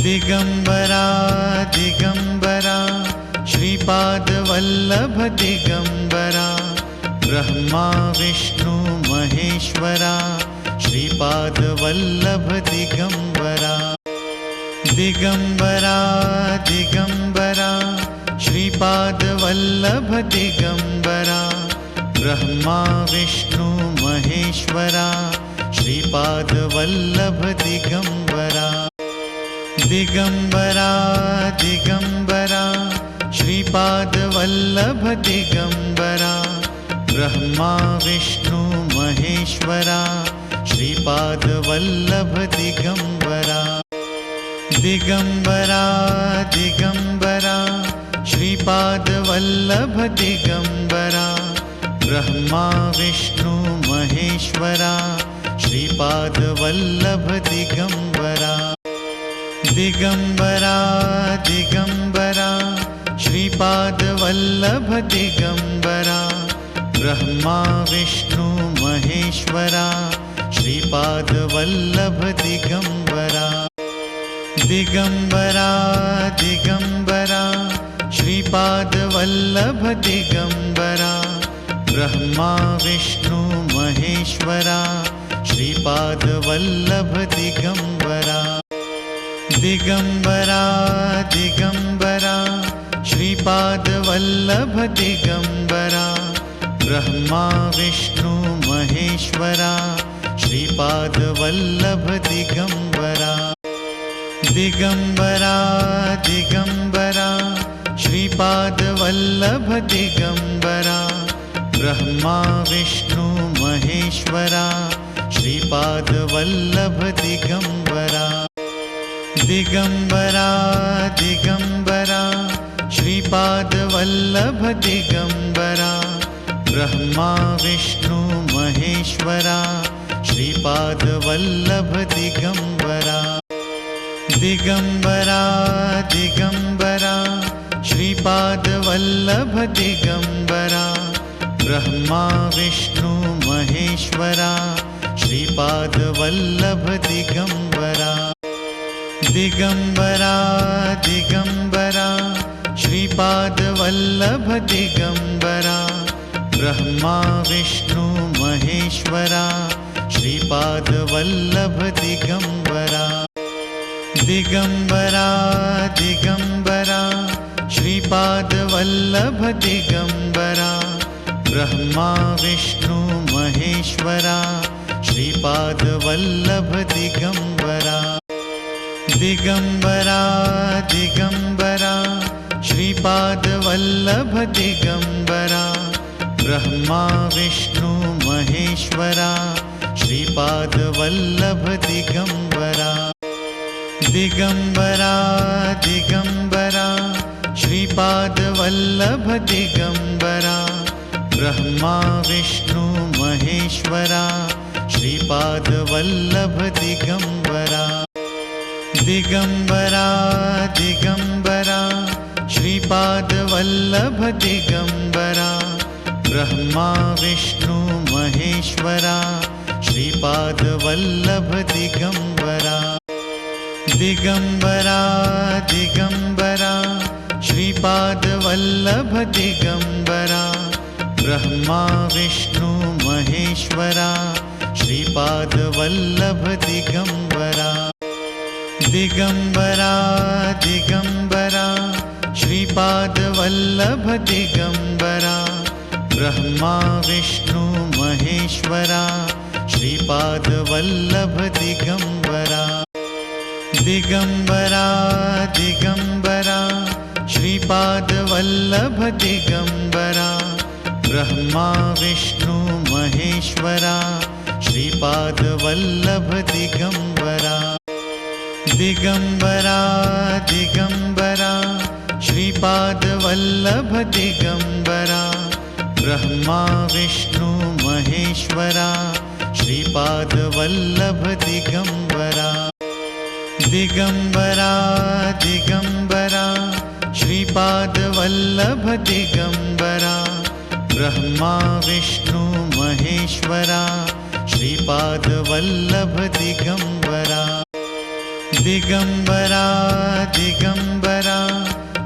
Digambara Digambara Shripad Vallabh Digambara Brahma Vishnu Maheshwara Shripad Vallabh Digambara Digambara Digambara Shripad Vallabh Digambara Brahma Vishnu Maheshwara Shripad Vallabh Digambara Digambara Digambara Shripad Vallabh Digambara Brahma Vishnu Maheshwara Shripad Vallabh Digambara Digambara Digambara Shripad Vallabh Digambara Brahma Vishnu Maheshwara Shripad Vallabh Digambara Digambara Digambara Shripad Vallabh Digambara Brahma Vishnu Maheshwara Shripad Vallabh Digambara Digambara Digambara Shripad Vallabh Digambara Brahma Vishnu Maheshwara Shripad Vallabh Digambara Digambara Digambara Shripad Vallabh Digambara Brahma Vishnu Maheshwara Shripad Vallabh Digambara Digambara Digambara Shripad Vallabh Digambara Brahma Vishnu Maheshwara Shripad Vallabh Digambara Digambara Digambara Shripad Vallabh Digambara Brahma Vishnu Maheshwara Shripad Vallabh Digambara Digambara Digambara Shripad Vallabh Digambara Brahma Vishnu Maheshwara Shripad Vallabh Digambara Digambara Digambara Shripad Vallabh Digambara Brahma Vishnu Maheshwara Shripad Vallabh Digambara Digambara Digambara Shripad Vallabh Digambara Brahma Vishnu Maheshwara Shripad Vallabh Digambara Digambara Digambara Shripad Vallabh Digambara Brahma Vishnu Maheshwara Shripad Vallabh Digambara Digambara Digambara Shripad Vallabh Digambara Brahma Vishnu Maheshwara Shripad Vallabh Digambara Digambara Digambara Shripad Vallabh Digambara Brahma Vishnu Maheshwara Shripad Vallabh Digambara Digambara Digambara Shripad Vallabh Digambara Brahma Vishnu Maheshwara Shripad Vallabh Digambara Digambara Digambara Shripad Vallabh Digambara Brahma Vishnu Maheshwara Shripad Vallabh Digambara Digambara Digambara Shripad Vallabh Digambara Brahma Vishnu Maheshwara Shripad Vallabh Digambara Digambara Digambara Shripad Vallabh Digambara Brahma Vishnu Maheshwara Shripad Vallabh Digambara Digambara Digambara Shripad Vallabh Digambara Brahma Vishnu Maheshwara Shripad Vallabh Digambara Digambara Digambara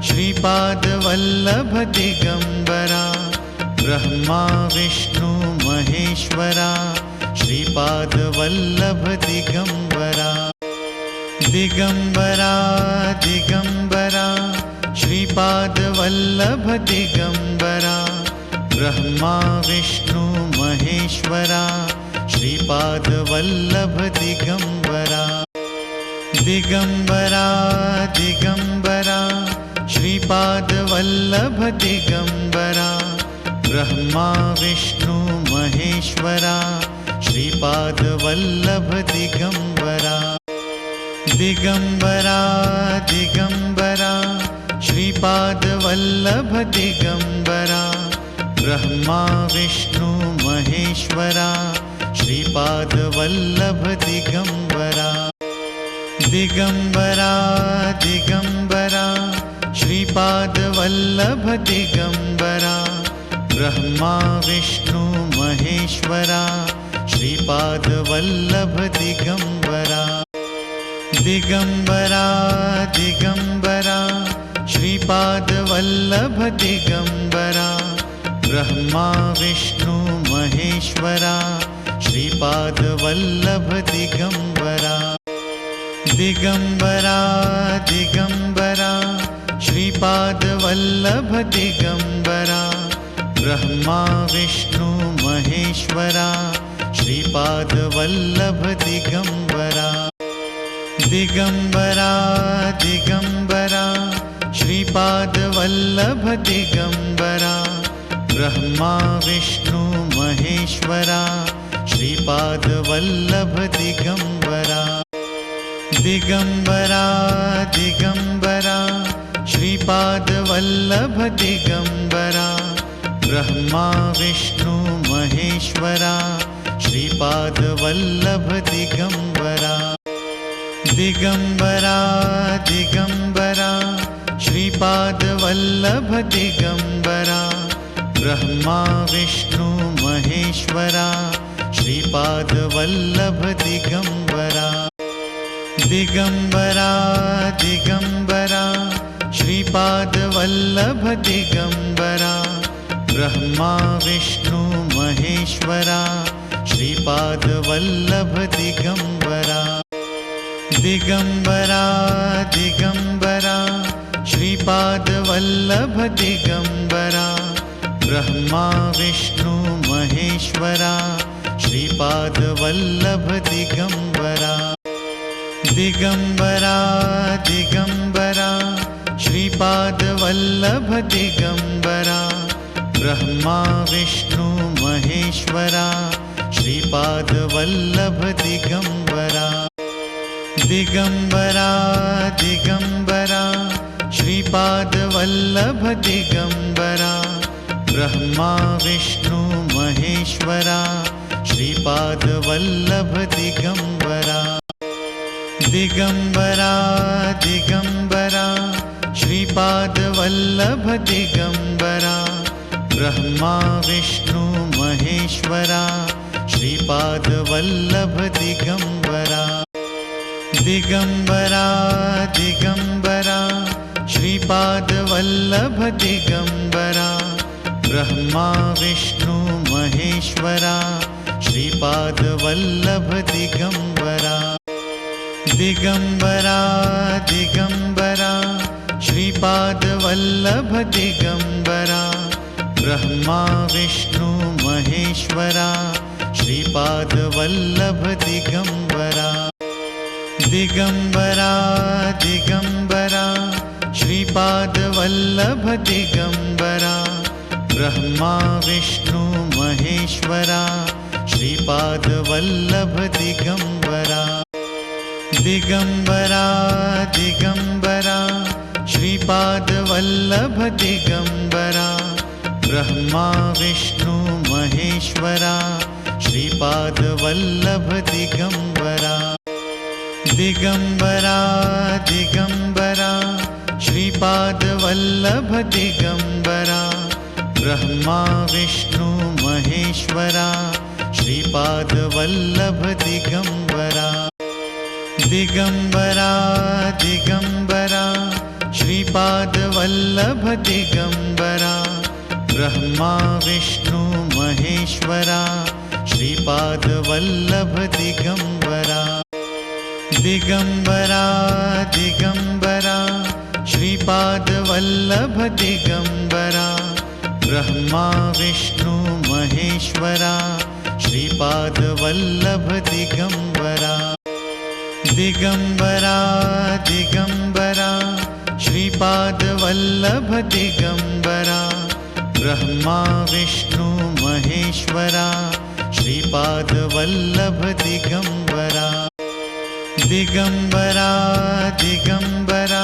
Shripad Vallabh Digambara Brahma Vishnu Maheshwara Shripad Vallabh Digambara Digambara Digambara Shripad Vallabh Digambara Brahma Vishnu Maheshwara Shripad Vallabh Digambara Digambara Digambara Shripad Vallabh Digambara Brahma Vishnu Maheshwara Shripad Vallabh Digambara Digambara Digambara Shripad Vallabh Digambara Brahma Vishnu Maheshwara Shripad Vallabh Digambara Digambara Digambara Shripad Vallabh Digambara Brahma Vishnu Maheshwara Shripad Vallabh Digambara Digambara Digambara Shripad Vallabh Digambara Brahma Vishnu Maheshwara Shripad Vallabh Digambara Digambara Digambara Shripad Vallabh Digambara Brahma Vishnu Maheshwara Shripad Vallabh Digambara Digambara Digambara Shripad Vallabh Digambara Brahma Vishnu Maheshwara Shripad Vallabh Digambara Digambara Digambara Shripad Vallabh Digambara Brahma Vishnu Maheshwara Shripad Vallabh Digambara Digambara Digambara Shripad Vallabh Digambara Brahma Vishnu Maheshwara Shripad Vallabh Digambara Digambara Digambara Shripad Vallabh Digambara Brahma Vishnu Maheshwara Shripad Vallabh Digambara Digambara Digambara Shripad Vallabh Digambara Brahma Vishnu Maheshwara Shripad Vallabh Digambara Digambara Digambara Shripad Vallabh Digambara Brahma Vishnu Maheshwara Shripad Vallabh Digambara Digambara Digambara Shripad Vallabh Digambara Brahma Vishnu Maheshwara Shripad Vallabh Digambara Digambara Digambara Shripad Vallabh Digambara Brahma Vishnu Maheshwara Shripad Vallabh Digambara Digambara Digambara Shripad Vallabh Digambara Brahma Vishnu Maheshwara Shripad Vallabh Digambara Digambara Digambara Shripad Vallabh Digambara Brahma Vishnu Maheshwara Shripad Vallabh Digambara Digambara Digambara Shripad Vallabh Digambara Brahma Vishnu Maheshwara Shripad Vallabh Digambara Digambara Digambara Shripad Vallabh Digambara Brahma Vishnu Maheshwara Shripad Vallabh Digambara Digambara Digambara Shripad Vallabh Digambara Brahma Vishnu Maheshwara Shripad Vallabh Digambara Digambara Digambara Shripad Vallabh Digambara Brahma Vishnu Maheshwara Shripad Vallabh Digambara Digambara Digambara Shripad Vallabh Digambara Brahma Vishnu Maheshwara Shripad Vallabh Digambara Digambara Digambara Shripad Vallabh Digambara Brahma Vishnu Maheshwara Shripad Vallabh Digambara Digambara Digambara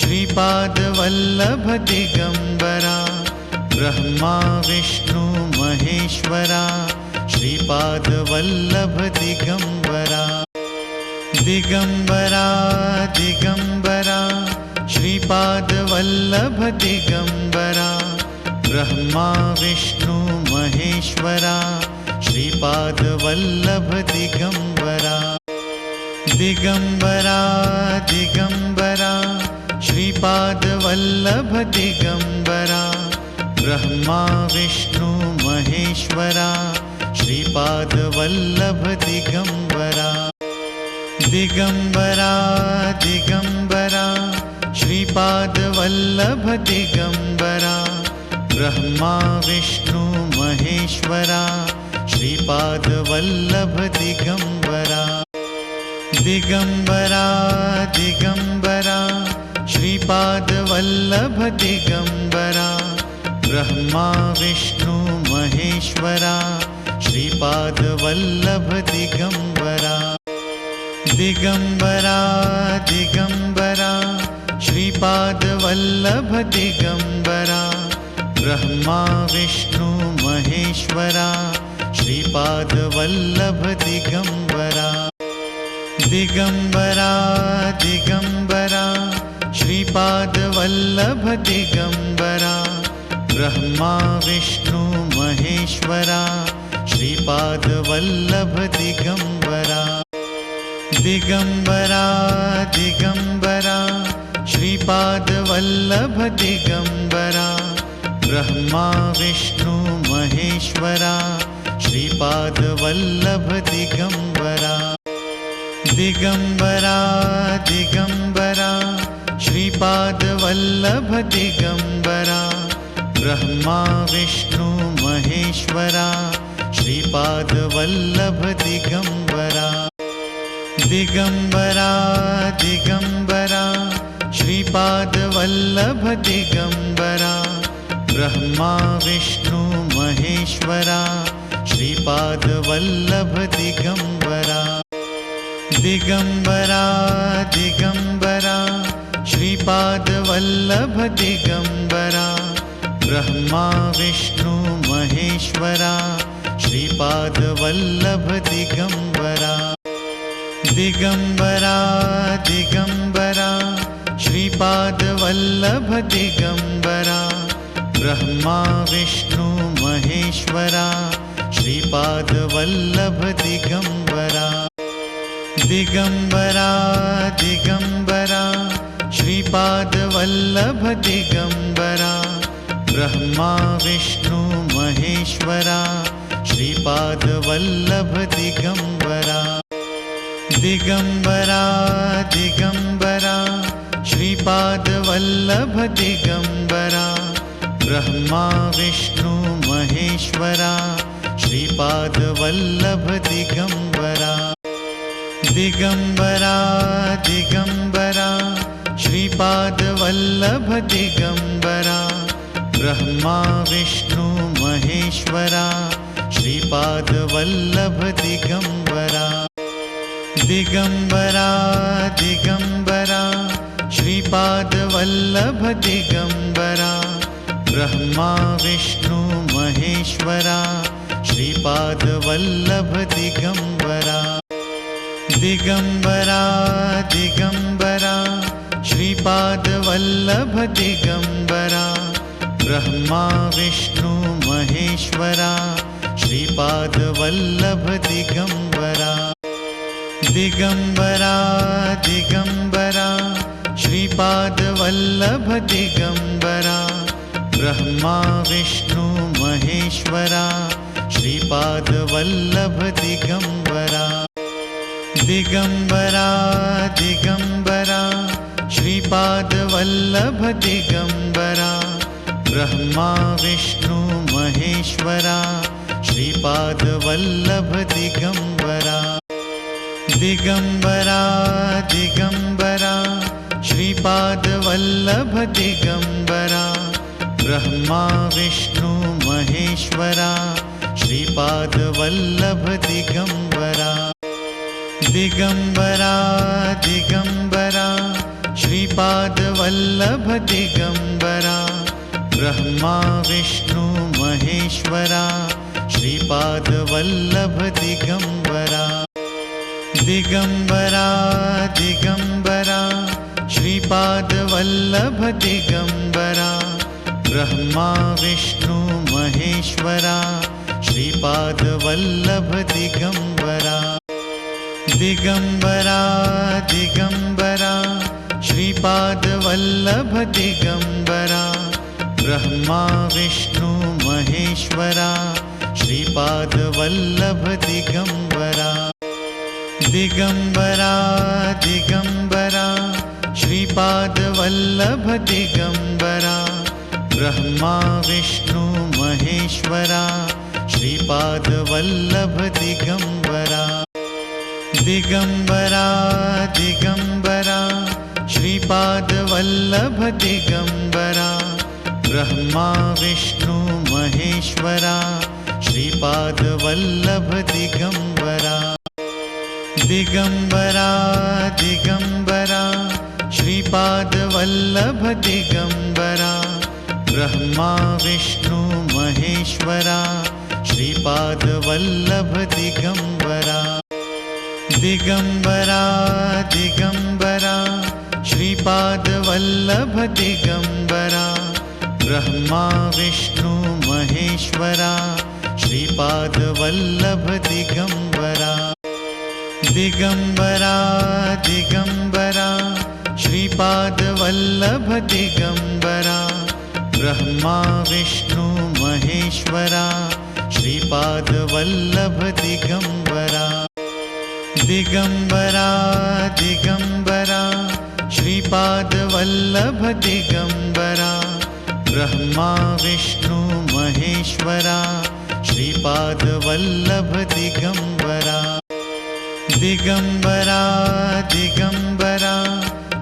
Shripad Vallabh Digambara Brahma Vishnu Maheshwara Shripad Vallabh Digambara Digambara Digambara Shripad Vallabh Digambara Brahma Vishnu Maheshwara Shripad Vallabh Digambara Digambara Digambara Shripad Vallabh Digambara Brahma Vishnu Maheshwara Shripad Vallabh Digambara Digambara Digambara Shripad Vallabh Digambara Brahma Vishnu Maheshwara Shripad Vallabh Digambara Digambara Digambara Shripad Vallabh Digambara Brahma Vishnu Maheshwara Shripad Vallabh Digambara Digambara Digambara Shripad Vallabh Digambara Brahma Vishnu Maheshwara Shripad Vallabh Digambara Digambara Digambara Shripad Vallabh Digambara Brahma Vishnu Maheshwara Shripad Vallabh Digambara Digambara Digambara Shripad Vallabh Digambara Brahma Vishnu Maheshwara Shripad Vallabh Digambara Digambara Digambara Shripad Vallabh Digambara Brahma Vishnu Maheshwara Shripad Vallabh Digambara Digambara Digambara Shripad Vallabh Digambara Brahma Vishnu Maheshwara Shripad Vallabh Digambara Digambara Digambara Shripad Vallabh Digambara Brahma Vishnu Maheshwara Shripad Vallabh Digambara Digambara Digambara Shripad Vallabh Digambara Brahma Vishnu Maheshwara Shripad Vallabh Digambara Digambara Digambara Shripad Vallabh Digambara Brahma Vishnu Maheshwara Shripad Vallabh Digambara Digambara Digambara Shripad Vallabh Digambara Brahma Vishnu Maheshwara Shripad Vallabh Digambara Digambara Digambara Shripad Vallabh Digambara Brahma Vishnu Maheshwara Shripad Vallabh Digambara Digambara Digambara Shripad Vallabh Digambara Brahma Vishnu Maheshwara Shripad Vallabh Digambara Digambara Digambara Shripad Vallabh Digambara Brahma Vishnu Maheshwara Shripad Vallabh Digambara Digambara Digambara Shripad Vallabh Digambara Brahma Vishnu Maheshwara Shripad Vallabh Digambara Digambara Digambara Shripad Vallabh Digambara Brahma Vishnu Maheshwara Shripad Vallabh Digambara Digambara Digambara Shripad Vallabh Digambara Brahma Vishnu Maheshwara Shripad Vallabh Digambara Digambara Digambara Shripad Vallabh Digambara Brahma Vishnu Maheshwara Shripad Vallabh Digambara Digambara Digambara Shripad Vallabh Digambara Brahma Vishnu Maheshwara Shripad Vallabh Digambara Digambara Digambara Shripad Vallabh Digambara Brahma Vishnu Maheshwara Shripad Vallabh Digambara Digambara Digambara Shripad Vallabh Digambara Brahma Vishnu Maheshwara Shripad Vallabh Digambara Digambara Digambara Shripad Vallabh Digambara Brahma Vishnu Maheshwara Shripad Vallabh Digambara Digambara Digambara Shripad Vallabh Digambara Brahma Vishnu Maheshwara Shripad Vallabh Digambara Digambara Digambara Shripad Vallabh Digambara Brahma Vishnu Maheshwara Shripad Vallabh Digambara Digambara Digambara Shripad Vallabh Digambara Brahma Vishnu Maheshwara Shripad Vallabh Digambara Digambara Digambara Shripad Vallabh Digambara Brahma Vishnu Maheshwara Shripad Vallabh Digambara Digambara Digambara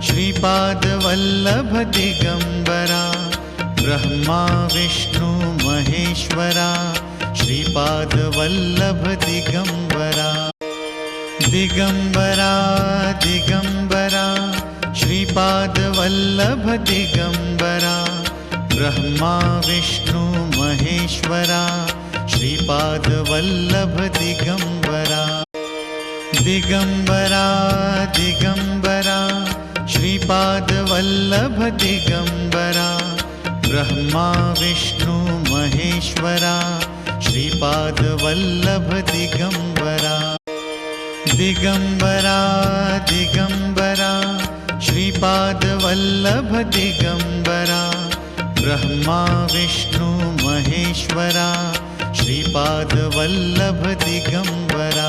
Shripad Vallabh Digambara Brahma Vishnu Maheshwara Shripad Vallabh Digambara Digambara Digambara Shripad Vallabh Digambara Brahma Vishnu Maheshwara Shripad Vallabh Digambara Digambara Digambara Shripad Vallabh Digambara Brahma Vishnu Maheshwara Shripad Vallabh Digambara Digambara Digambara Shripad Vallabh Digambara Brahma Vishnu Maheshwara Shripad Vallabh Digambara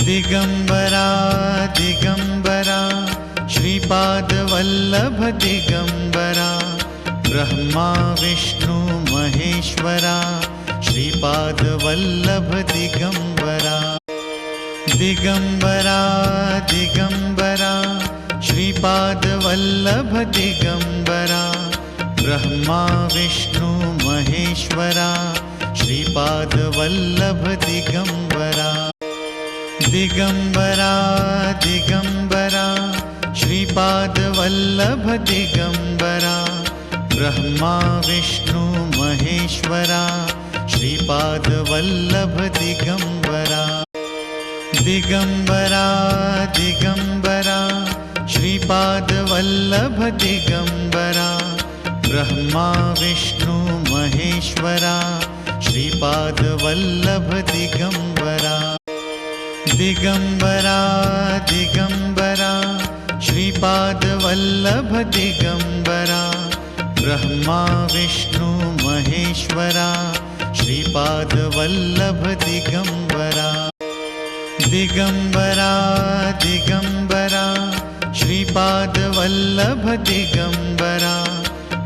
Digambara Digambara Shripad Vallabh Digambara Brahma Vishnu Maheshwara Shripad Vallabh Digambara Digambara Digambara Shripad Vallabh Digambara Brahma Vishnu Maheshwara Shripad Vallabh Digambara Digambara Digambara Shripad Vallabh Digambara Brahma Vishnu Maheshwara Shripad Vallabh Digambara Digambara Digambara Shripad Vallabh Digambara Brahma Vishnu Maheshwara Shripad Vallabh Digambara Digambara Digambara Shripad Vallabh Digambara Brahma Vishnu Maheshwara Shripad Vallabh Digambara Digambara Digambara Shripad Vallabh Digambara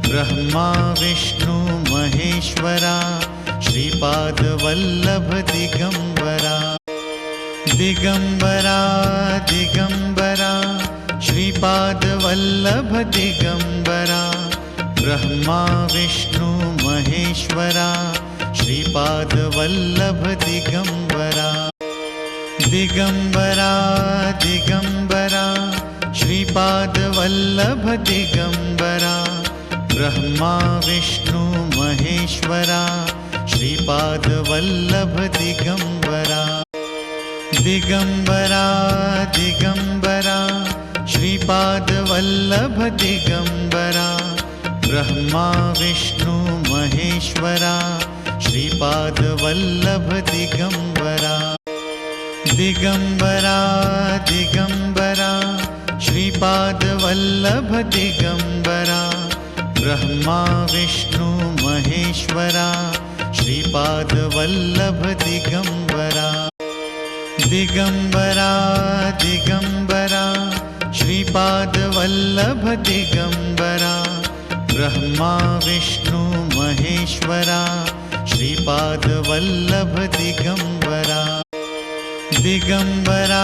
Brahma Vishnu Maheshwara Shripad Vallabh Digambara Digambara Digambara Shripad Vallabh Digambara Brahma Vishnu Maheshwara Shripad Vallabh Digambara Digambara Digambara Shripad Vallabh Digambara Brahma Vishnu Maheshwara Shripad Vallabh Digambara Digambara Digambara Shripad Vallabh Digambara Brahma Vishnu Maheshwara Shripad Vallabh Digambara Digambara Digambara Shripad Vallabh Digambara Brahma Vishnu Maheshwara Shripad Vallabh Digambara Digambara Digambara Shripad Vallabh Digambara Brahma Vishnu Maheshwara Shripad Vallabh Digambara Digambara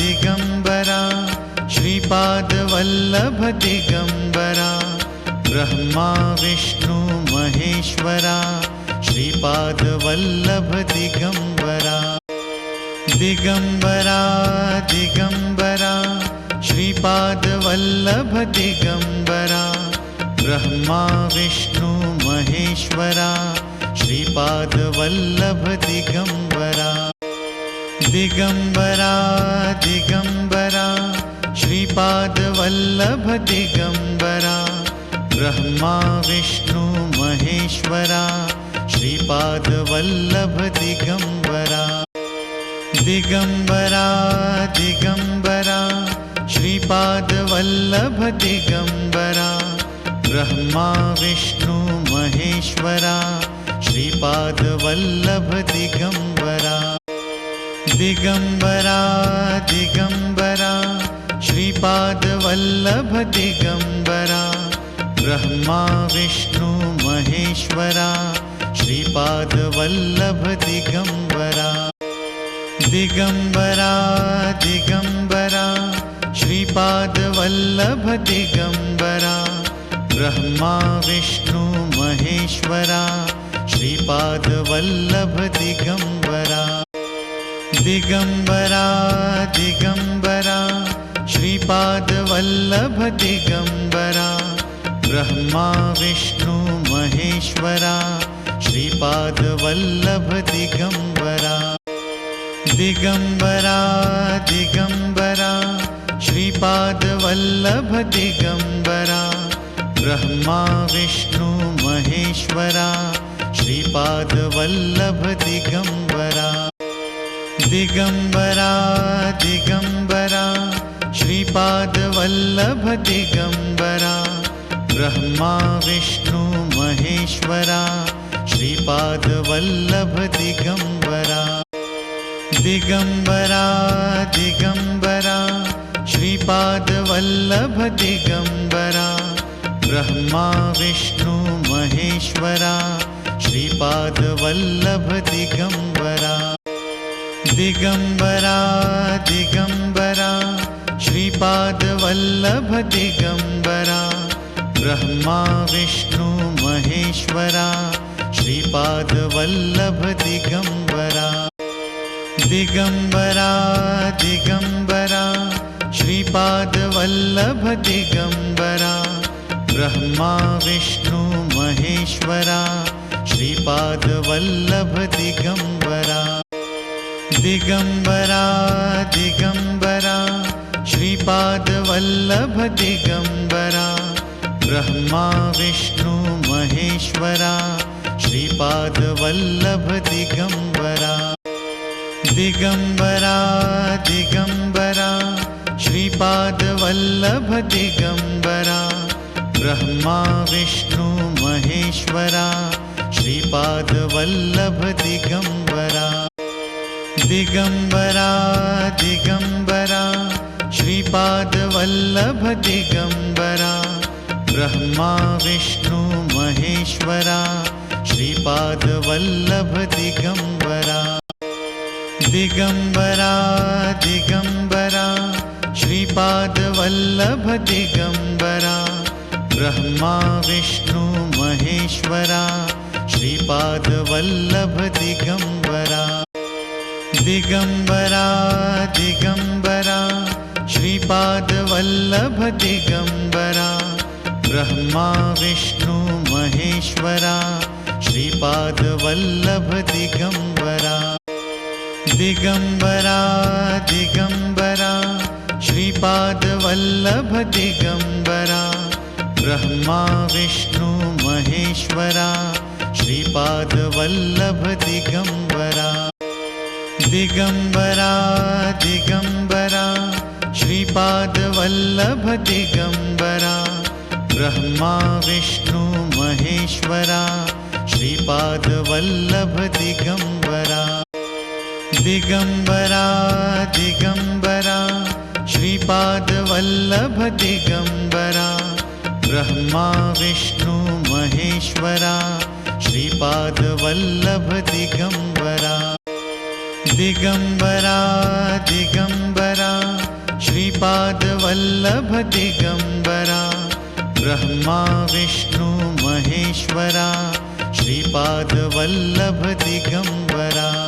Digambara Shripad Vallabh Digambara Brahma Vishnu Maheshwara Shripad Vallabh Digambara Digambara Digambara Shripad Vallabh Digambara Brahma Vishnu Maheshwara Shripad Vallabh Digambara Digambara Digambara Shripad Vallabh Digambara Brahma Vishnu Maheshwara Shripad Vallabh Digambara Digambara Digambara Shripad Vallabh Digambara Brahma Vishnu Maheshwara Shripad Vallabh Digambara Digambara Digambara Shripad Vallabh Digambara Brahma Vishnu Maheshwara Shripad Vallabh Digambara Digambara Digambara Shripad Vallabh Digambara Brahma Vishnu Maheshwara Shripad Vallabh Digambara Digambara Digambara Shripad Vallabh Digambara Brahma Vishnu Maheshwara Shripad Vallabh Digambara Digambara Digambara Shripad Vallabh Digambara Brahma Vishnu Maheshwara Shripad Vallabh Digambara Digambara Digambara Shripad Vallabh Digambara Brahma Vishnu Maheshwara Shripad Vallabh Digambara Digambara Digambara Shripad Vallabh Digambara Brahma Vishnu Maheshwara Shripad Vallabh Digambara Digambara Digambara Shripad Vallabh Digambara Brahma Vishnu Maheshwara Shripad Vallabh Digambara Digambara Digambara Shripad Vallabh Digambara Brahma Vishnu Maheshwara Shripad Vallabh Digambara Digambara Digambara Shripad Vallabh Digambara Brahma Vishnu Maheshwara Shripad Vallabh Digambara Digambara Digambara Shripad Vallabh Digambara Brahma Vishnu Maheshwara Shripad Vallabh Digambara Digambara Digambara Shripad Vallabh Digambara Brahma Vishnu Maheshwara Shripad Vallabh Digambara Digambara Digambara Shripad Vallabh Digambara Brahma Vishnu Maheshwara Shripad Vallabh Digambara Digambara Digambara Shripad Vallabh Digambara Brahma Vishnu Maheshwara Shripad Vallabh Digambara Digambara Digambara Shripad Vallabh Digambara Brahma Vishnu Maheshwara Shripad Vallabh Digambara Digambara Digambara Shripad Vallabh Digambara Brahma Vishnu Maheshwara Shripad Vallabh Digambara Digambara Digambara Shripad Vallabh Digambara Brahma Vishnu Maheshwara Shripad Vallabh Digambara Digambara Digambara Shripad Vallabh Digambara Brahma Vishnu Maheshwara Shripad Vallabh Digambara